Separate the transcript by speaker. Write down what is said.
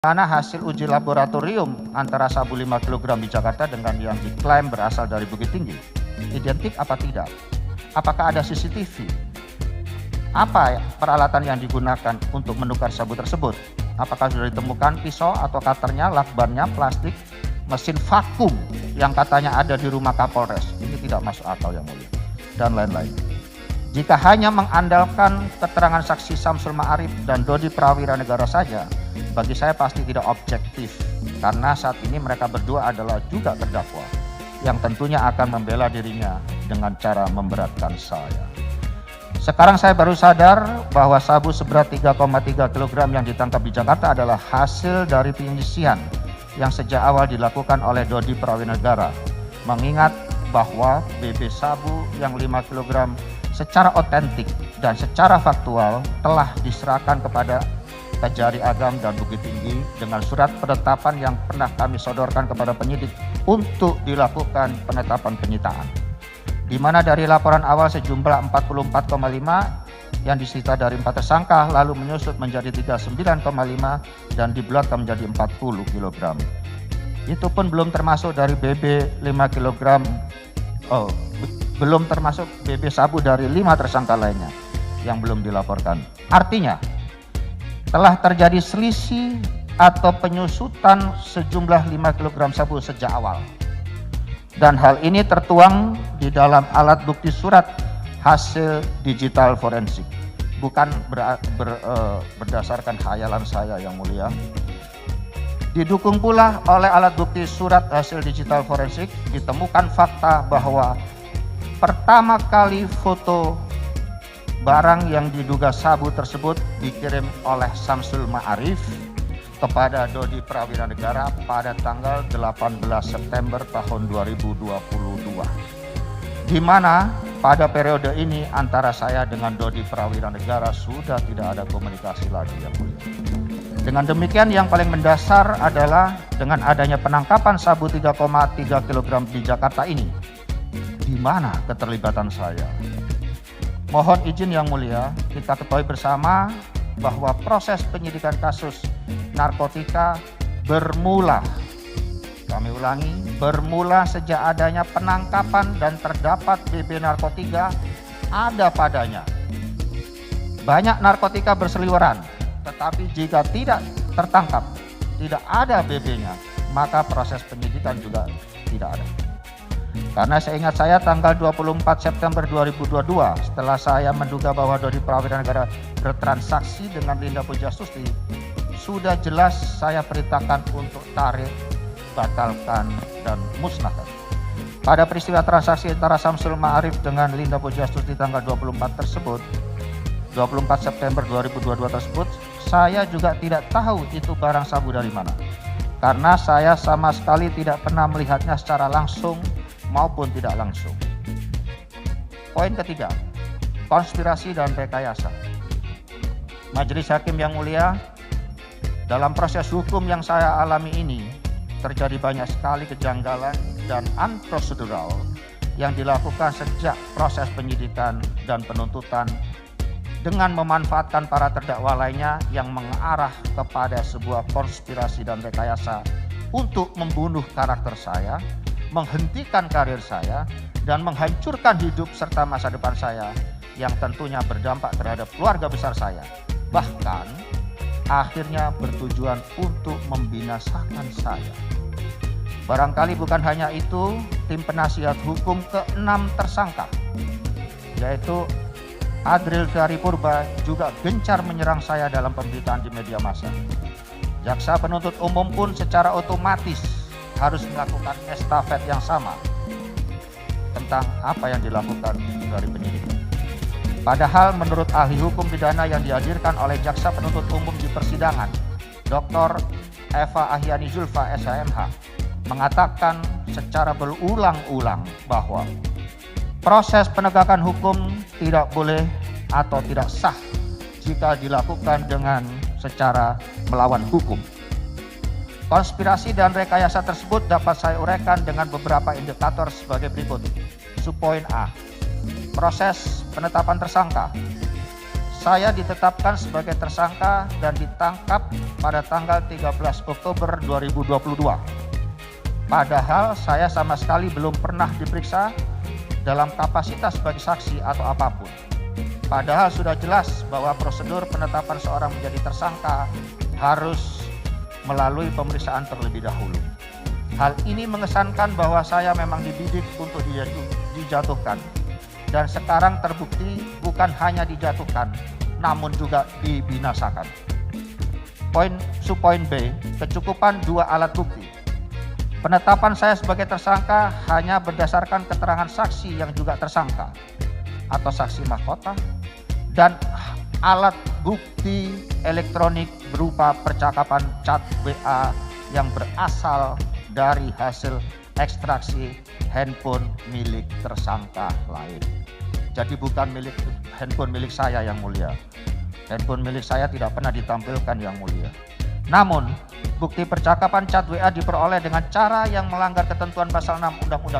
Speaker 1: Mana hasil uji laboratorium antara sabu 5 kg di Jakarta dengan yang diklaim berasal dari Bukit Tinggi? Identik apa tidak? Apakah ada CCTV? Apa peralatan yang digunakan untuk menukar sabu tersebut? Apakah sudah ditemukan pisau atau cutternya, lakbannya, plastik, mesin vakum yang katanya ada di rumah Kapolres? Ini tidak masuk akal yang mulia. Dan lain-lain. Jika hanya mengandalkan keterangan saksi Samsul Ma'arif dan Dodi Prawira Negara saja, bagi saya pasti tidak objektif, karena saat ini mereka berdua adalah juga terdakwa yang tentunya akan membela dirinya dengan cara memberatkan saya. Sekarang saya baru sadar bahwa sabu seberat 3,3 kg yang ditangkap di Jakarta adalah hasil dari penyisian yang sejak awal dilakukan oleh Dodi Prawira Negara. Mengingat bahwa BB sabu yang 5 kg secara otentik dan secara faktual telah diserahkan kepada Kejari Agam dan Bukit Tinggi dengan surat penetapan yang pernah kami sodorkan kepada penyidik untuk dilakukan penetapan penyitaan. Di mana dari laporan awal sejumlah 44,5 yang disita dari 4 tersangka lalu menyusut menjadi 39,5 dan dibulatkan menjadi 40 kg. Itu pun belum termasuk dari BB 5 kg, belum termasuk BB sabu dari 5 tersangka lainnya yang belum dilaporkan. Artinya, telah terjadi selisih atau penyusutan sejumlah 5 kg sabu sejak awal. Dan hal ini tertuang di dalam alat bukti surat hasil digital forensik. Bukan berdasarkan khayalan saya yang mulia. Didukung pula oleh alat bukti surat hasil digital forensik, ditemukan fakta bahwa pertama kali foto barang yang diduga sabu tersebut dikirim oleh Samsul Ma'arif kepada Dodi Prawira Negara pada tanggal 18 September tahun 2022. Di mana pada periode ini antara saya dengan Dodi Prawira Negara sudah tidak ada komunikasi lagi yang mulia. Dengan demikian yang paling mendasar adalah dengan adanya penangkapan sabu 3,3 kg di Jakarta ini. Di mana keterlibatan saya? Mohon izin yang mulia, kita ketahui bersama bahwa proses penyidikan kasus narkotika bermula, kami ulangi, bermula sejak adanya penangkapan dan terdapat BB narkotika ada padanya. Banyak narkotika berseliweran, tetapi jika tidak tertangkap, tidak ada BB-nya, maka proses penyidikan juga tidak ada. Karena seingat saya tanggal 24 September 2022 setelah saya menduga bahwa Dodi Prawira Negara bertransaksi dengan Linda Pujastuti, sudah jelas saya perintahkan untuk tarik, batalkan, dan musnahkan. Pada peristiwa transaksi antara Samsul Ma'arif dengan Linda Pujastuti tanggal 24 tersebut, 24 September 2022 tersebut, saya juga tidak tahu itu barang sabu dari mana. Karena saya sama sekali tidak pernah melihatnya secara langsung maupun tidak langsung. Poin ketiga, konspirasi dan rekayasa. Majelis Hakim yang mulia, dalam proses hukum yang saya alami ini terjadi banyak sekali kejanggalan dan unprocedural yang dilakukan sejak proses penyidikan dan penuntutan dengan memanfaatkan para terdakwa lainnya yang mengarah kepada sebuah konspirasi dan rekayasa untuk membunuh karakter saya, menghentikan karir saya, dan menghancurkan hidup serta masa depan saya yang tentunya berdampak terhadap keluarga besar saya. Bahkan akhirnya bertujuan untuk membinasakan saya. Barangkali bukan hanya itu, tim penasihat hukum ke-6 tersangka, yaitu Adril Purba juga gencar menyerang saya dalam pemberitaan di media massa. Jaksa penuntut umum pun secara otomatis harus melakukan estafet yang sama tentang apa yang dilakukan dari penyidik. Padahal menurut ahli hukum pidana yang dihadirkan oleh jaksa penuntut umum di persidangan, Dr. Eva Ahyani Zulfa SHMH, mengatakan secara berulang-ulang bahwa proses penegakan hukum tidak boleh atau tidak sah jika dilakukan dengan secara melawan hukum. Konspirasi dan rekayasa tersebut dapat saya uraikan dengan beberapa indikator sebagai berikut. Subpoin A, proses penetapan tersangka. saya ditetapkan sebagai tersangka dan ditangkap pada tanggal 13 Oktober 2022. Padahal saya sama sekali belum pernah diperiksa dalam kapasitas sebagai saksi atau apapun. Padahal sudah jelas bahwa prosedur penetapan seorang menjadi tersangka harus melalui pemeriksaan terlebih dahulu. Hal ini mengesankan bahwa saya memang dididik untuk dijatuhkan. Dan sekarang terbukti bukan hanya dijatuhkan, namun juga dibinasakan. Poin B, kecukupan 2 alat bukti. Penetapan saya sebagai tersangka hanya berdasarkan keterangan saksi yang juga tersangka atau saksi mahkota dan alat bukti elektronik berupa percakapan chat WA yang berasal dari hasil ekstraksi handphone milik tersangka lain. Jadi bukan handphone milik saya yang mulia. Handphone milik saya tidak pernah ditampilkan yang mulia. Namun, bukti percakapan chat WA diperoleh dengan cara yang melanggar ketentuan pasal 6 Undang-Undang